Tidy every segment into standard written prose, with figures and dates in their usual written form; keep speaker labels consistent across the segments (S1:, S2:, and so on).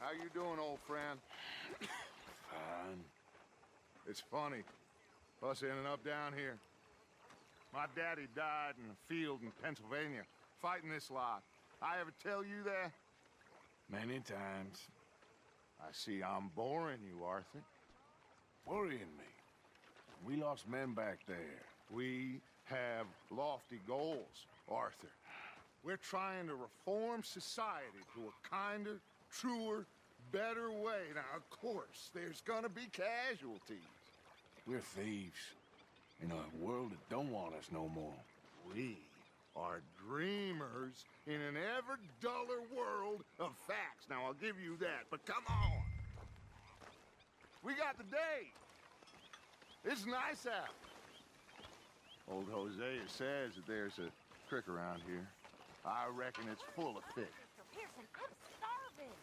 S1: How you doing, old friend?
S2: Fine.
S1: It's funny, us ending up down here. My daddy died in a field in Pennsylvania, fighting this lot. I ever tell you that?
S2: Many times.
S1: I see I'm boring you, Arthur.
S2: Worrying me. We lost men back there.
S1: We have lofty goals, Arthur. We're trying to reform society to a kinder, truer, better way. Now, of course, there's gonna be casualties.
S2: We're thieves. In a world that don't want us no more.
S1: We are dreamers in an ever duller world of facts. Now, I'll give you that, but come on. We got the day. It's nice out. Old Hosea says that there's a creek around here. I reckon it's full of fish.
S3: Mr. Pearson, I'm starving.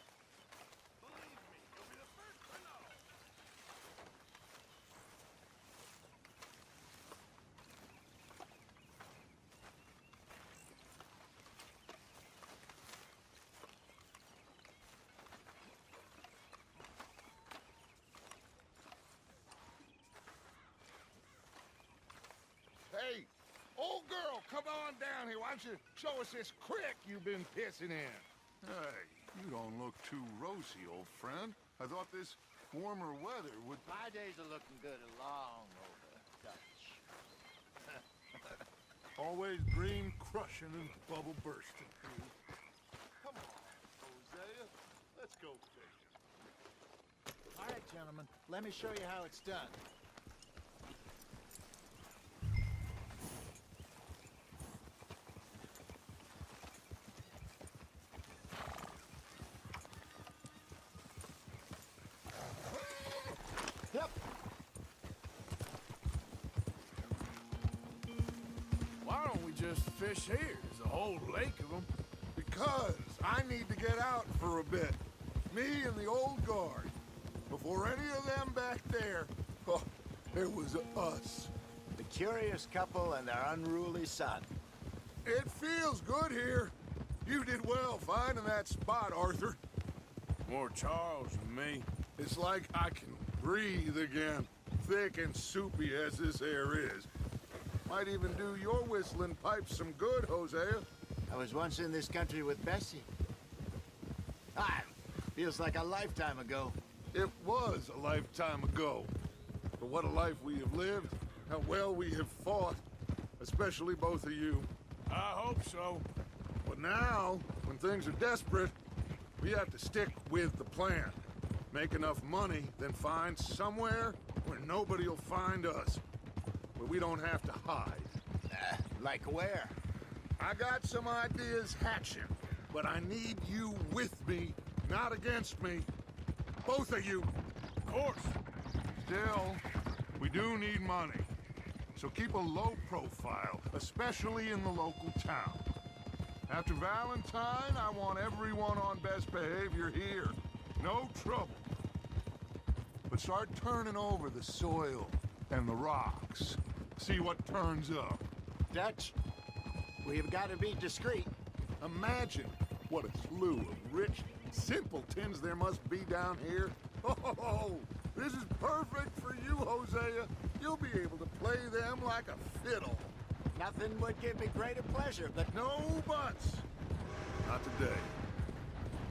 S1: Hey, old girl, come on down here. Why don't you show us this creek you've been pissing in?
S4: Hey, you don't look too rosy, old friend. I thought this warmer weather would...
S5: My days are looking good along over Dutch.
S4: Always dream crushing and bubble bursting. Come on, Hosea. Let's go fishing.
S5: All right, gentlemen, let me show you how it's done. Yep.
S2: Why don't we just fish here? There's a whole lake of them.
S4: Because I need to get out for a bit. Me and the old guard. Before any of them back there, oh, it was us.
S5: The curious couple and their unruly son.
S4: It feels good here. You did well finding that spot, Arthur.
S2: More Charles than me.
S4: It's like I can breathe again, thick and soupy as this air is. Might even do your whistling pipes some good, Hosea.
S5: I was once in this country with Bessie. Ah, feels like a lifetime ago.
S4: It was a lifetime ago. But what a life we have lived, how well we have fought, especially both of you.
S2: I hope so.
S4: But now, when things are desperate, we have to stick with the plan. Make enough money, then find somewhere where nobody will find us. Where we don't have to hide.
S5: Like where?
S4: I got some ideas hatching, but I need you with me, not against me. Both of you.
S2: Of course.
S4: Still, we do need money. So keep a low profile, especially in the local town. After Valentine, I want everyone on best behavior here. No trouble. But start turning over the soil and the rocks. See what turns up.
S5: Dutch, we've got to be discreet.
S4: Imagine what a slew of rich simpletons there must be down here. Oh, this is perfect for you, Hosea. You'll be able to play them like a fiddle.
S5: Nothing would give me greater pleasure, but
S4: No buts. Not today.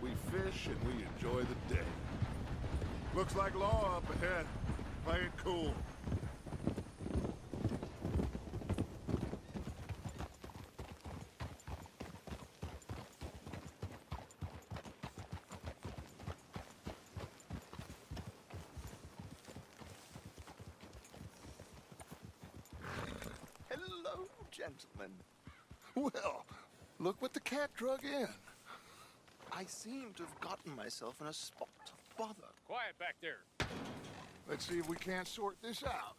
S4: We fish and we enjoy the day. Looks like law up ahead. Play it cool.
S6: Hello, gentlemen.
S4: Well, look what the cat drug in.
S6: I seem to have gotten myself in a spot of bother.
S7: Quiet back there.
S4: Let's see if we can't sort this out.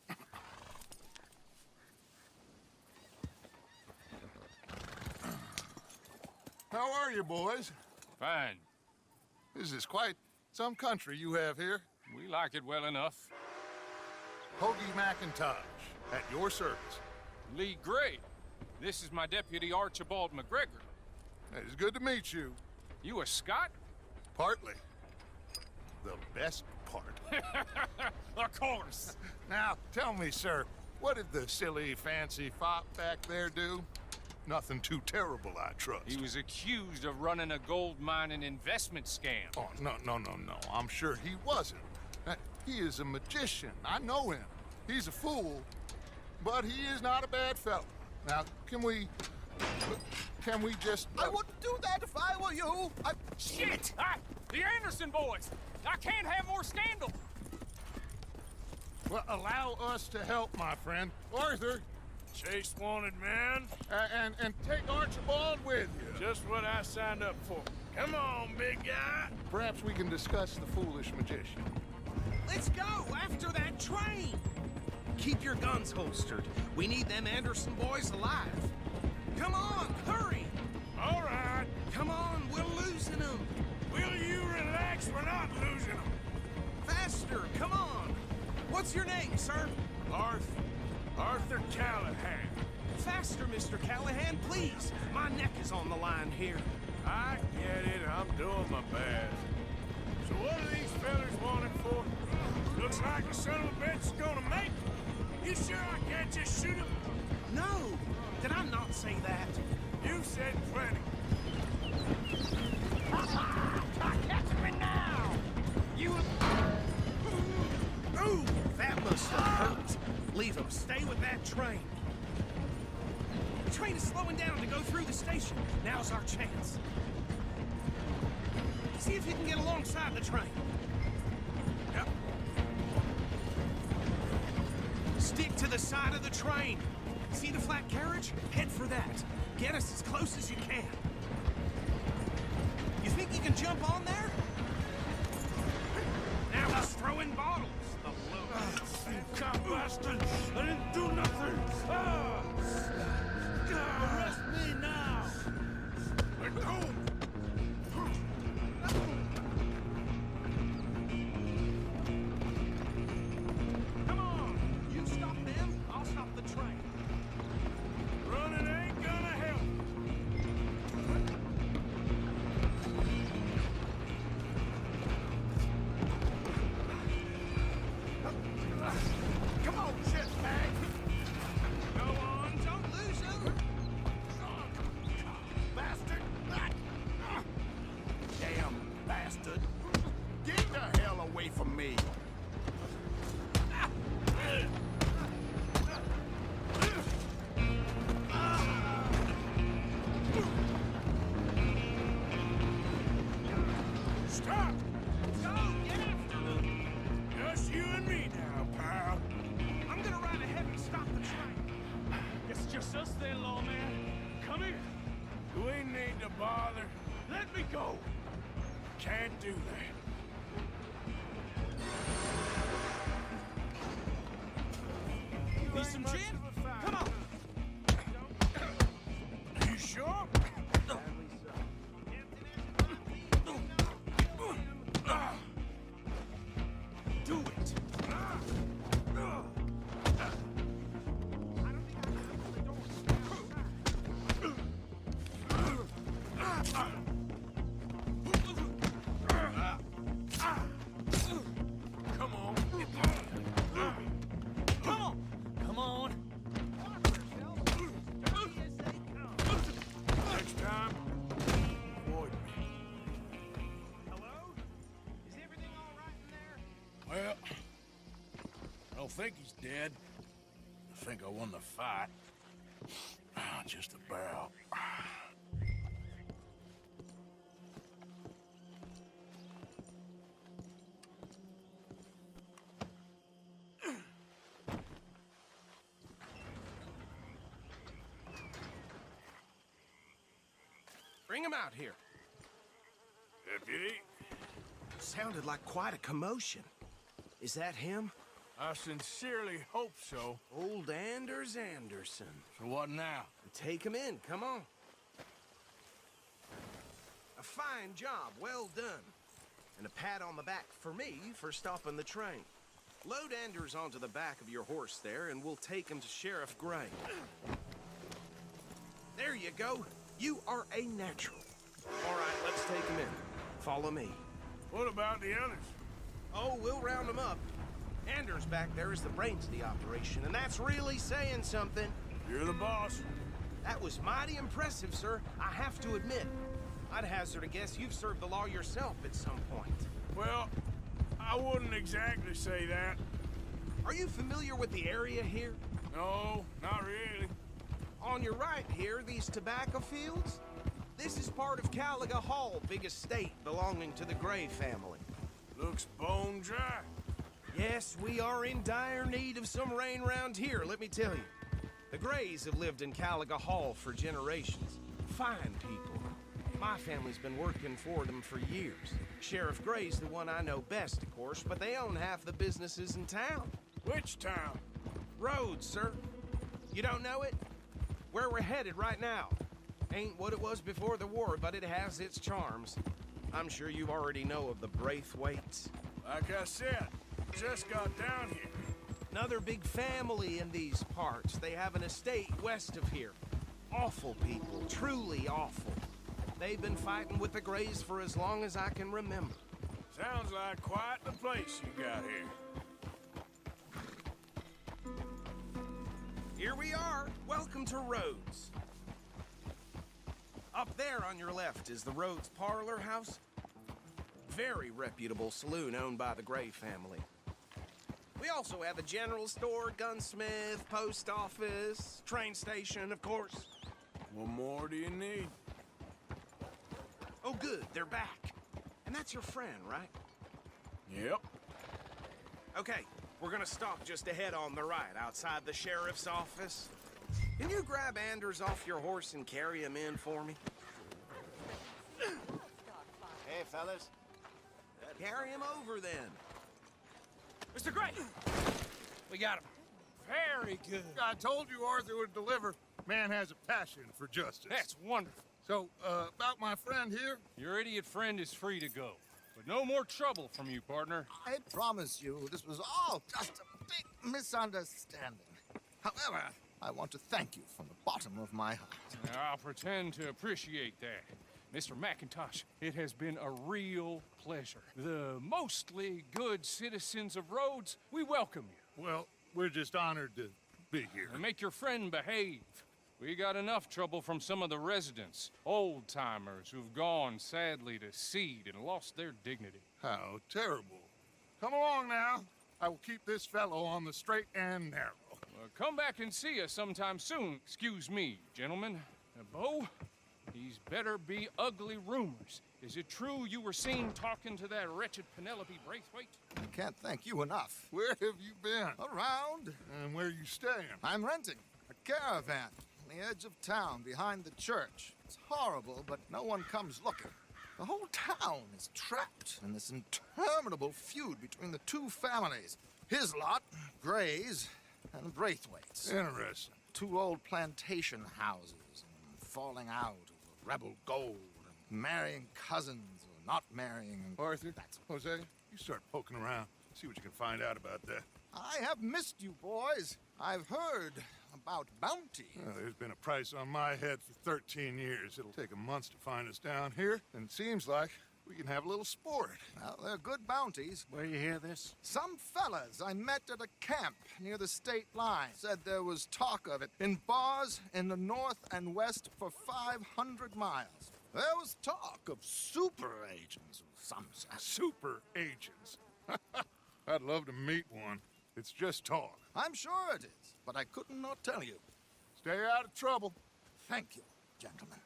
S4: How are you, boys?
S7: Fine.
S4: This is quite some country you have here.
S7: We like it well enough.
S4: Hoagie McIntosh, at your service.
S7: Lee Gray. This is my deputy Archibald McGregor.
S4: It's good to meet you.
S7: You a Scot?
S4: Partly. the best part.
S7: Of course.
S4: Now, tell me, sir, what did the silly, fancy fop back there do? Nothing too terrible, I trust.
S7: He was accused of running a gold mining investment scam.
S4: Oh, no. I'm sure he wasn't. He is a magician. I know him. He's a fool, but he is not a bad fellow. Now, can we just...
S6: I wouldn't do that if I were you.
S7: Shit! The Anderson boys! I can't have more scandal!
S4: Well, allow us to help, my friend. Arthur,
S2: Chase wanted man.
S4: and take Archibald with you.
S2: Just what I signed up for. Come on, big guy.
S4: Perhaps we can discuss the foolish magician.
S8: Let's go after that train! Keep your guns holstered. We need them Anderson boys alive. Come on, hurry!
S2: All right.
S8: Come on, we're losing them.
S2: Will you relax? We're not losing them.
S8: Faster, come on! What's your name, sir?
S2: Arthur Callahan.
S8: Faster, Mr. Callahan, please. My neck is on the line here.
S2: I get it. I'm doing my best. So what are these fellas wanted for? Looks like the son of a bitch is gonna make it. You sure I can't just shoot him?
S8: No! Did I not say that?
S2: You said plenty.
S8: Catch me now! You... Ooh, that must have hurt. Leave him. Stay with that train. The train is slowing down to go through the station. Now's our chance. See if you can get alongside the train. Yep. Stick to the side of the train. See the flat carriage? Head for that. Get us as close as you can. You think you can jump on there? Now he's throwing bottles. The load.
S2: You cop bastard! I didn't do nothing! Arrest me now! Let go!
S8: Come on! You stop them, I'll stop the train.
S2: Running ain't gonna help!
S4: Come on, shitbag!
S8: Go on, don't lose him.
S4: Bastard!
S5: Damn bastard. Get the hell away from me.
S2: Stop!
S8: Go, get after them.
S2: Just you and me now, pal.
S8: I'm gonna ride ahead and stop the train.
S9: It's just us then, lawman. Come here.
S2: Do we need to bother?
S9: Let me go.
S2: Can't do that.
S8: Need some gin? Come on.
S2: You sure?
S8: Do it.
S2: Come on.
S8: Come on. Come on.
S2: Next time, avoid me.
S8: Hello? Is everything all right in there?
S2: Well, I don't think he's dead. I think I won the fight. Just about.
S8: Bring him out here.
S2: Deputy,
S8: Sounded like quite a commotion. Is that him?
S2: I sincerely hope so.
S8: Old Anders Anderson.
S2: So what now?
S8: Take him in, come on. A fine job, well done. And a pat on the back for me for stopping the train. Load Anders onto the back of your horse there, and we'll take him to Sheriff Gray. There you go. You are a natural. All right, let's take him in. Follow me.
S2: What about the others?
S8: Oh, we'll round them up. Anders back there is the brains of the operation, and that's really saying something.
S2: You're the boss.
S8: That was mighty impressive, sir. I have to admit. I'd hazard a guess you've served the law yourself at some point.
S2: Well, I wouldn't exactly say that.
S8: Are you familiar with the area here?
S2: No, not really.
S8: On your right here, these tobacco fields? This is part of Caliga Hall, big estate belonging to the Gray family.
S2: Looks bone dry.
S8: Yes, we are in dire need of some rain round here, let me tell you. The Grays have lived in Caliga Hall for generations. Fine people. My family's been working for them for years. Sheriff Gray's the one I know best, of course, but they own half the businesses in town.
S2: Which town?
S8: Rhodes, sir. You don't know it? Where we're headed right now. Ain't what it was before the war, but it has its charms. I'm sure you already know of the Braithwaites.
S2: Like I said, just got down here.
S8: Another big family in these parts. They have an estate west of here. Awful people, truly awful. They've been fighting with the Grays for as long as I can remember.
S2: Sounds like quite the place you got here.
S8: Here we are. Welcome to Rhodes. Up there on your left is the Rhodes Parlor House. Very reputable saloon owned by the Gray family. We also have a general store, gunsmith, post office, train station, of course.
S2: What more do you need?
S8: Oh, good, they're back. And that's your friend, right?
S2: Yep.
S8: Okay, we're gonna stop just ahead on the right, outside the sheriff's office. Can you grab Anders off your horse and carry him in for me?
S5: Hey, fellas.
S8: Carry him over, then.
S7: Mr. Gray! We got him. Very good.
S4: I told you Arthur would deliver. Man has a passion for justice.
S7: That's wonderful.
S4: So, about my friend here?
S7: Your idiot friend is free to go. But no more trouble from you, partner.
S5: I promise you, this was all just a big misunderstanding. However, I want to thank you from the bottom of my heart.
S7: I'll pretend to appreciate that. Mr. McIntosh, it has been a real pleasure. The mostly good citizens of Rhodes, we welcome you.
S4: Well, we're just honored to be here.
S7: And make your friend behave. We got enough trouble from some of the residents, old-timers who've gone, sadly, to seed and lost their dignity.
S4: How terrible. Come along now. I will keep this fellow on the straight and narrow.
S7: Come back and see us sometime soon. Excuse me, gentlemen. Bo, these better be ugly rumors. Is it true you were seen talking to that wretched Penelope Braithwaite?
S5: I can't thank you enough.
S4: Where have you been?
S5: Around.
S4: And where you staying?
S5: I'm renting a caravan on the edge of town behind the church. It's horrible, but no one comes looking. The whole town is trapped in this interminable feud between the two families. His lot, Gray's, and Braithwaite's.
S4: Interesting.
S5: Two old plantation houses, and falling out over rebel gold, and marrying cousins or not marrying. And
S4: Arthur, Jose, you start poking around. See what you can find out about that.
S5: I have missed you, boys. I've heard about bounty.
S4: Well, there's been a price on my head for 13 years. It'll take a month to find us down here, and it seems like we can have a little sport.
S5: Well, they're good bounties.
S9: Where you hear this?
S5: Some fellas I met at a camp near the state line said there was talk of it in bars in the north and west for 500 miles. There was talk of super agents of some sort.
S4: Super agents. I'd love to meet one. It's just talk.
S5: I'm sure it is, but I could not tell you.
S4: Stay out of trouble.
S5: Thank you, gentlemen.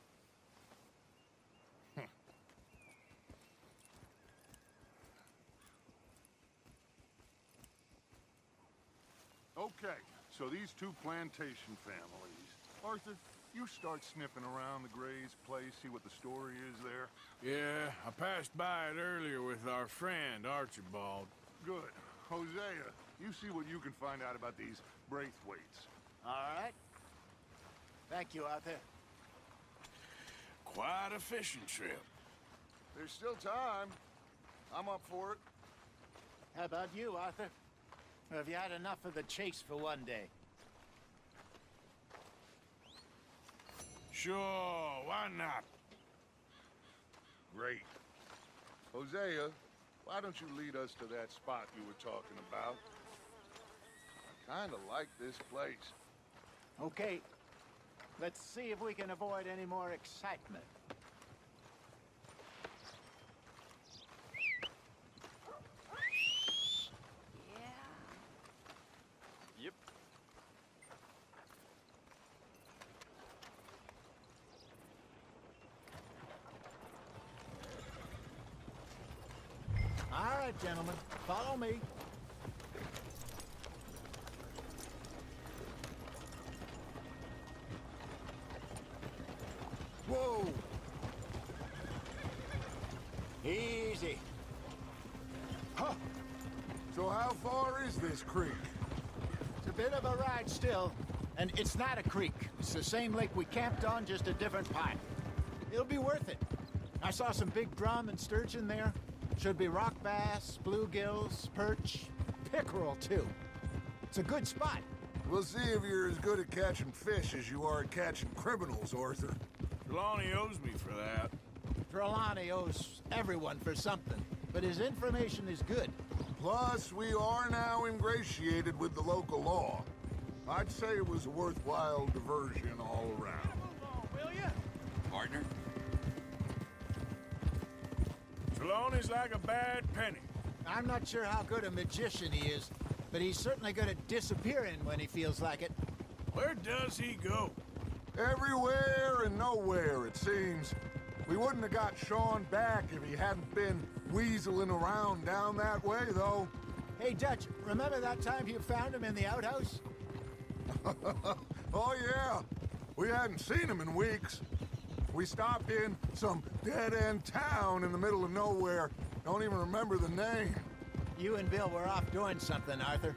S4: Okay, so these two plantation families. Arthur, you start sniffing around the Gray's place, see what the story is there.
S2: Yeah, I passed by it earlier with our friend, Archibald.
S4: Good. Hosea, you see what you can find out about these Braithwaites.
S5: All right. Thank you, Arthur.
S2: Quite a fishing trip.
S4: There's still time. I'm up for it.
S5: How about you, Arthur? Or have you had enough of the chase for one day?
S2: Sure, why not?
S4: Great. Hosea, Why don't you lead us to that spot you were talking about? I kinda like this place.
S10: Okay. Let's see if we can avoid any more excitement.
S9: Yep.
S10: All right, gentlemen, follow me.
S4: Whoa!
S10: Easy.
S4: Huh. So how far is this creek?
S10: It's a bit of a ride still, and it's not a creek. It's the same lake we camped on, just a different part. It'll be worth it. I saw some big drum and sturgeon there. Should be rock bass, bluegills, perch, pickerel too. It's a good spot.
S4: We'll see if you're as good at catching fish as you are at catching criminals, Arthur.
S2: Trelawney owes me for that.
S10: Trelawney owes everyone for something, but his information is good.
S4: Plus, we are now ingratiated with the local law. I'd say it was a worthwhile diversion all around.
S8: Will ya?
S9: Partner?
S2: Trelawney's like a bad penny.
S10: I'm not sure how good a magician he is, but he's certainly good at disappearing when he feels like it.
S2: Where does he go?
S4: Everywhere and nowhere, it seems. We wouldn't have got Sean back if he hadn't been weaseling around down that way, though.
S10: Hey, Dutch, remember that time you found him in the outhouse?
S4: Oh, yeah. We hadn't seen him in weeks. We stopped in some dead-end town in the middle of nowhere. Don't even remember the name.
S10: You and Bill were off doing something, Arthur.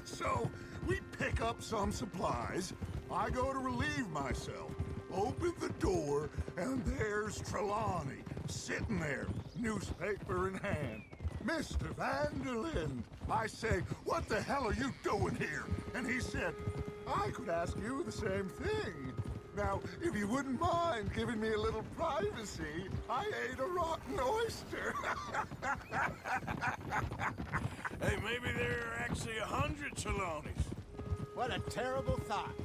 S4: So, we pick up some supplies. I go to relieve myself. Open the door, and there's Trelawney, sitting there, newspaper in hand. Mr. Vanderlyn. I say, what the hell are you doing here? And he said, I could ask you the same thing. Now, if you wouldn't mind giving me a little privacy, I ate a rotten oyster.
S2: Hey, maybe there are actually 100 Trelawneys.
S10: What a terrible thought.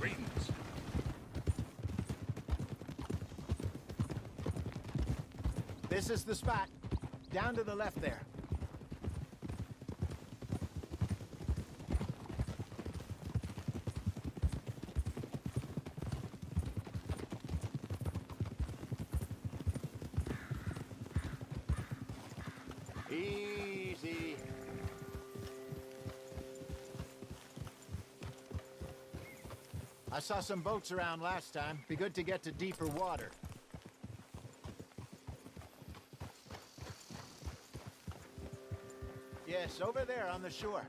S2: Greetings.
S10: This is the spot. Down to the left there. Easy. I saw some boats around last time. Be good to get to deeper water. Yes, over there on the shore.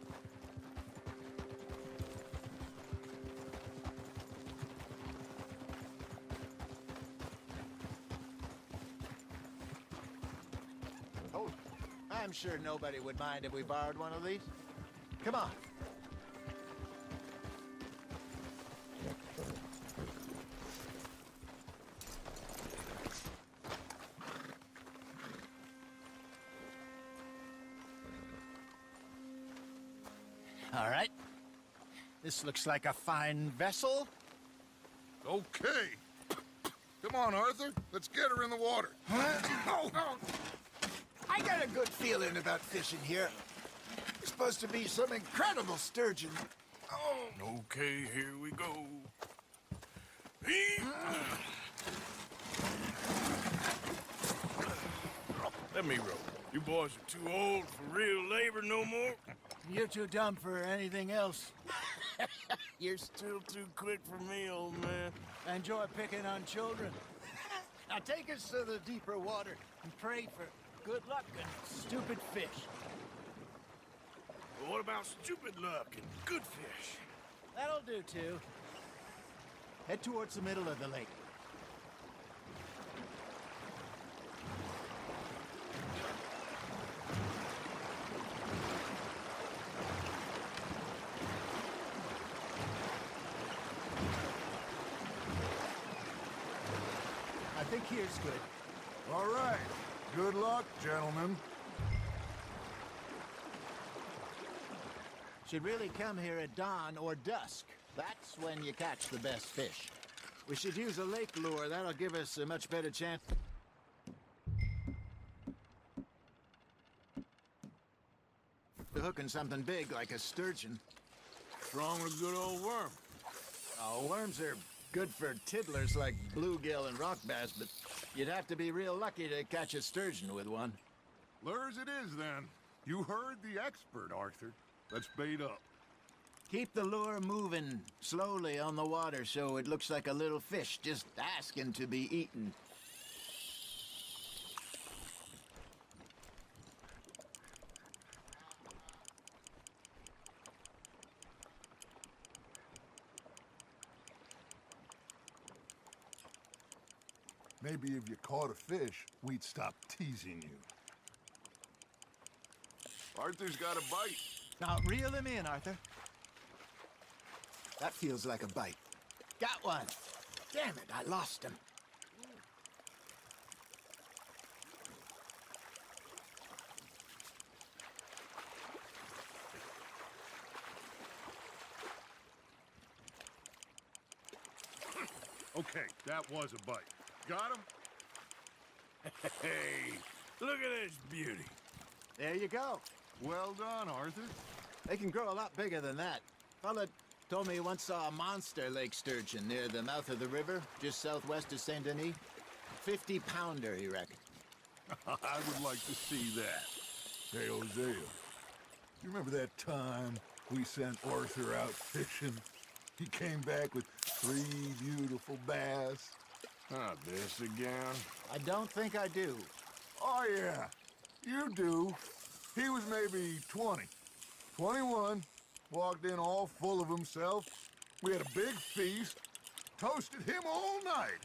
S10: Oh, I'm sure nobody would mind if we borrowed one of these. Come on. All right. This looks like a fine vessel.
S4: Okay. Come on, Arthur. Let's get her in the water.
S10: Oh. I got a good feeling about fishing here. There's supposed to be some incredible sturgeon. Oh.
S2: Okay, here we go. Let me row. You boys are too old for real labor no more.
S10: You're too dumb for anything else.
S2: You're still too quick for me, old man.
S10: Enjoy picking on children. Now take us to the deeper water and pray for good luck and stupid fish.
S2: Well, what about stupid luck and good fish?
S10: That'll do too. Head towards the middle of the lake. I think here's good.
S4: All right. Good luck, gentlemen.
S10: Should really come here at dawn or dusk. That's when you catch the best fish. We should use a lake lure. That'll give us a much better chance. To hooking something big like a sturgeon.
S2: What's wrong with a good old worm?
S10: Oh, worms are good for tiddlers like bluegill and rock bass, but you'd have to be real lucky to catch a sturgeon with one.
S4: Lures it is, then. You heard the expert, Arthur. Let's bait up.
S10: Keep the lure moving slowly on the water so it looks like a little fish just asking to be eaten.
S4: Maybe if you caught a fish, we'd stop teasing you. Arthur's got a bite.
S10: Now, reel him in, Arthur. That feels like a bite. Got one. Damn it, I lost him.
S4: Okay, that was a bite. Got him?
S2: Hey, look at this beauty.
S10: There you go.
S4: Well done, Arthur.
S10: They can grow a lot bigger than that. Fella told me he once saw a monster lake sturgeon near the mouth of the river, just southwest of Saint Denis. 50-pounder, he reckoned.
S4: I would like to see that. Hey, Hosea, you remember that time we sent Arthur out fishing? He came back with 3 beautiful bass.
S2: Not this again.
S10: I don't think I do.
S4: Oh, yeah, you do. He was maybe 20, 21, walked in all full of himself. We had a big feast, toasted him all night.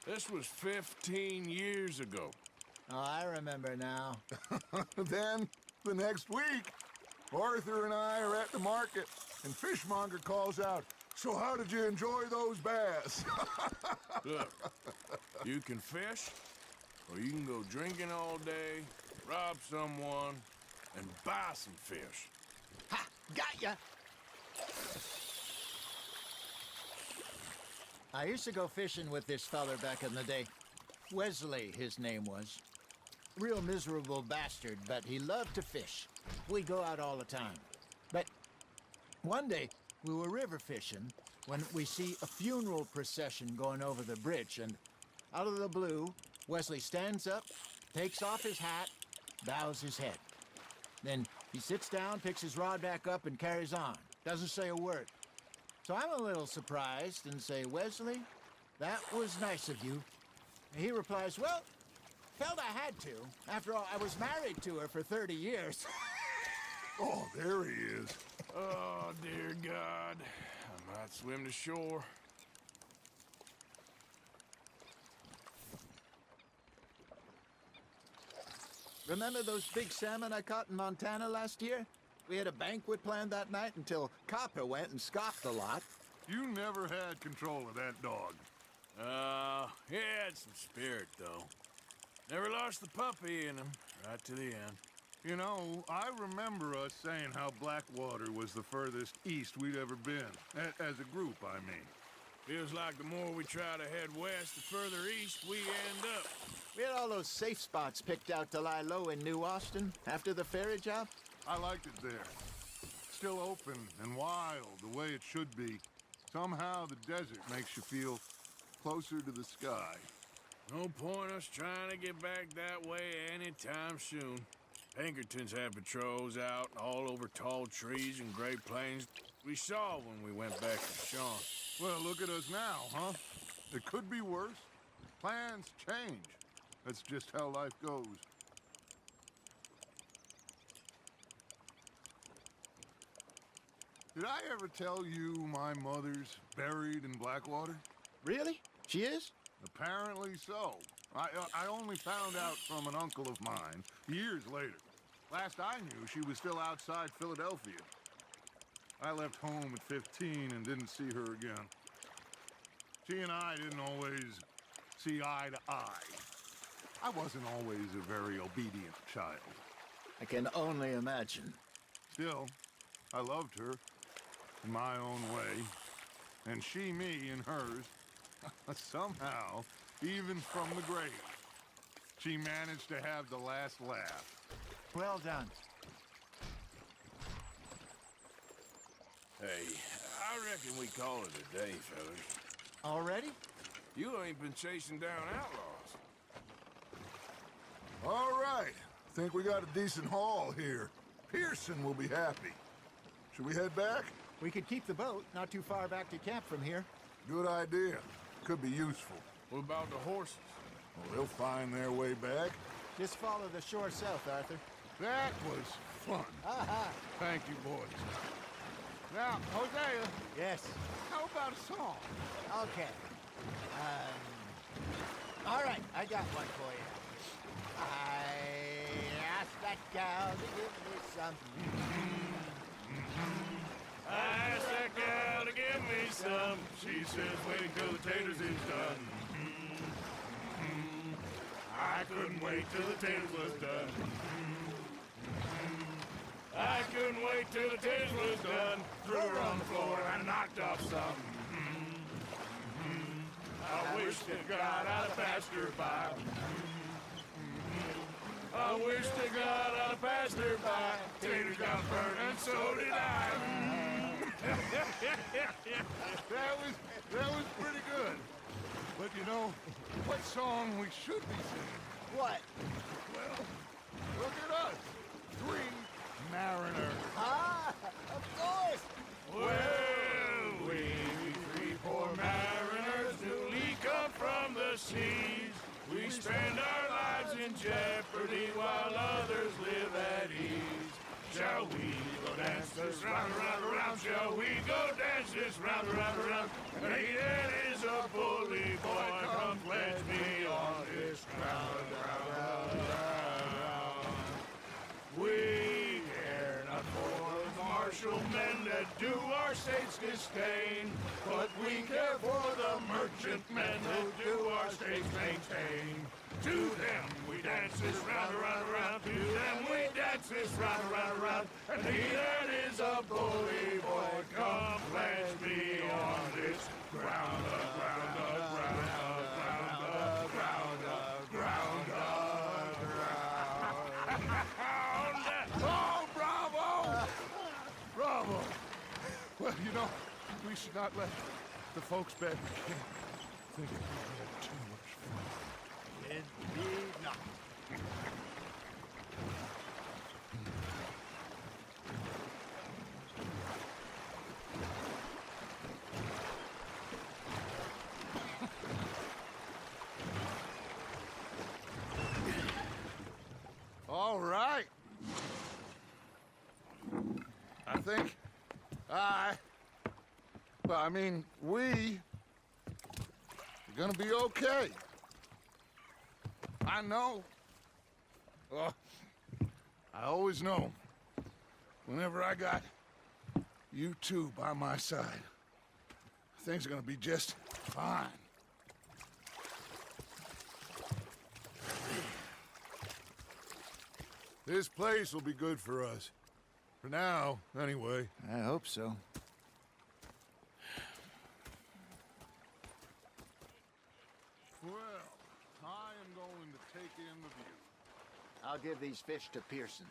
S2: This was 15 years ago.
S10: Oh, I remember now.
S4: Then, the next week, Arthur and I are at the market, and Fishmonger calls out, "So how did you enjoy those bass?"
S2: Look, you can fish, or you can go drinking all day, rob someone, and buy some fish.
S10: Ha! Got ya! I used to go fishing with this feller back in the day. Wesley, his name was. Real miserable bastard, but he loved to fish. We'd go out all the time. But one day, we were river fishing when we see a funeral procession going over the bridge, and out of the blue, Wesley stands up, takes off his hat, bows his head. Then he sits down, picks his rod back up, and carries on. Doesn't say a word. So I'm a little surprised and say, "Wesley, that was nice of you." And he replies, "Well, felt I had to. After all, I was married to her for 30 years.
S4: Oh, there he is.
S2: Oh, dear God. I might swim to shore.
S10: Remember those big salmon I caught in Montana last year? We had a banquet planned that night until Copper went and scoffed a lot.
S4: You never had control of that dog.
S2: He had some spirit, though. Never lost the puppy in him, right to the end.
S4: You know, I remember us saying how Blackwater was the furthest east we'd ever been. As a group, I mean.
S2: Feels like the more we try to head west, the further east we end up.
S10: We had all those safe spots picked out to lie low in New Austin after the ferry job.
S4: I liked it there. Still open and wild, the way it should be. Somehow the desert makes you feel closer to the sky.
S2: No point us trying to get back that way anytime soon. Pinkertons had patrols out all over tall trees and Great Plains. We saw when we went back to Sean.
S4: Well, look at us now, huh? It could be worse. Plans change. That's just how life goes. Did I ever tell you my mother's buried in Blackwater?
S10: Really? She is?
S4: Apparently so. I only found out from an uncle of mine years later. Last I knew, she was still outside Philadelphia. I left home at 15 and didn't see her again. She and I didn't always see eye to eye. I wasn't always a very obedient child.
S10: I can only imagine.
S4: Still, I loved her in my own way, and she me in hers. Somehow, even from the grave, she managed to have the last laugh.
S10: Well done.
S2: Hey, I reckon we call it a day, fellas.
S10: Already?
S2: You ain't been chasing down outlaws.
S4: All right. Think we got a decent haul here. Pearson will be happy. Should we head back?
S10: We could keep the boat not too far back to camp from here.
S4: Good idea. Could be useful.
S2: What about the horses?
S4: Well, they'll find their way back.
S10: Just follow the shore south, Arthur.
S4: That was fun.
S10: Aha!
S4: Thank you, boys. Now, Hosea,
S10: Yes.
S4: how about a song?
S10: Okay. All right, I got one for you. I asked that gal to give me some.
S2: I asked that gal to give me some. She says, wait till the taters is done. I couldn't wait till the taters was done. I couldn't wait till the taters was done. Threw her on the floor and knocked off some. I wish to God I'd have passed her by. I wish to God I'd have passed her by. Taters got burnt and so did I.
S4: That was pretty good. But you know, what song we should be singing?
S10: What?
S4: Well, look at us. 3 mariners.
S10: Ah, of course.
S2: Well, we three poor mariners newly come from the seas. We spend our lives in jeopardy while others live at ease. Shall we go dance this round, round, round? Shall we go dance this round, round, round? And he that is a bully boy, come pledge me on this ground, round, round, round. We care not for the martial men that do our state's disdain, but we care for the merchant men who do our state's maintain. To them we dance this round, round, round. To them we dance this round, round, round. And he that is a bully boy, come pledge me on this ground, ground, ground, ground, ground, ground, ground.
S4: Oh, bravo! Bravo! Well, you know, we should not let the folks back in camp think we had too much fun.
S10: Indeed not.
S4: All right. I think we're gonna be okay. I know. I always know. Whenever I got you two by my side, things are gonna be just fine. This place will be good for us. For now, anyway.
S10: I hope so.
S4: Well, I am going to take in the view.
S10: I'll give these fish to Pearson.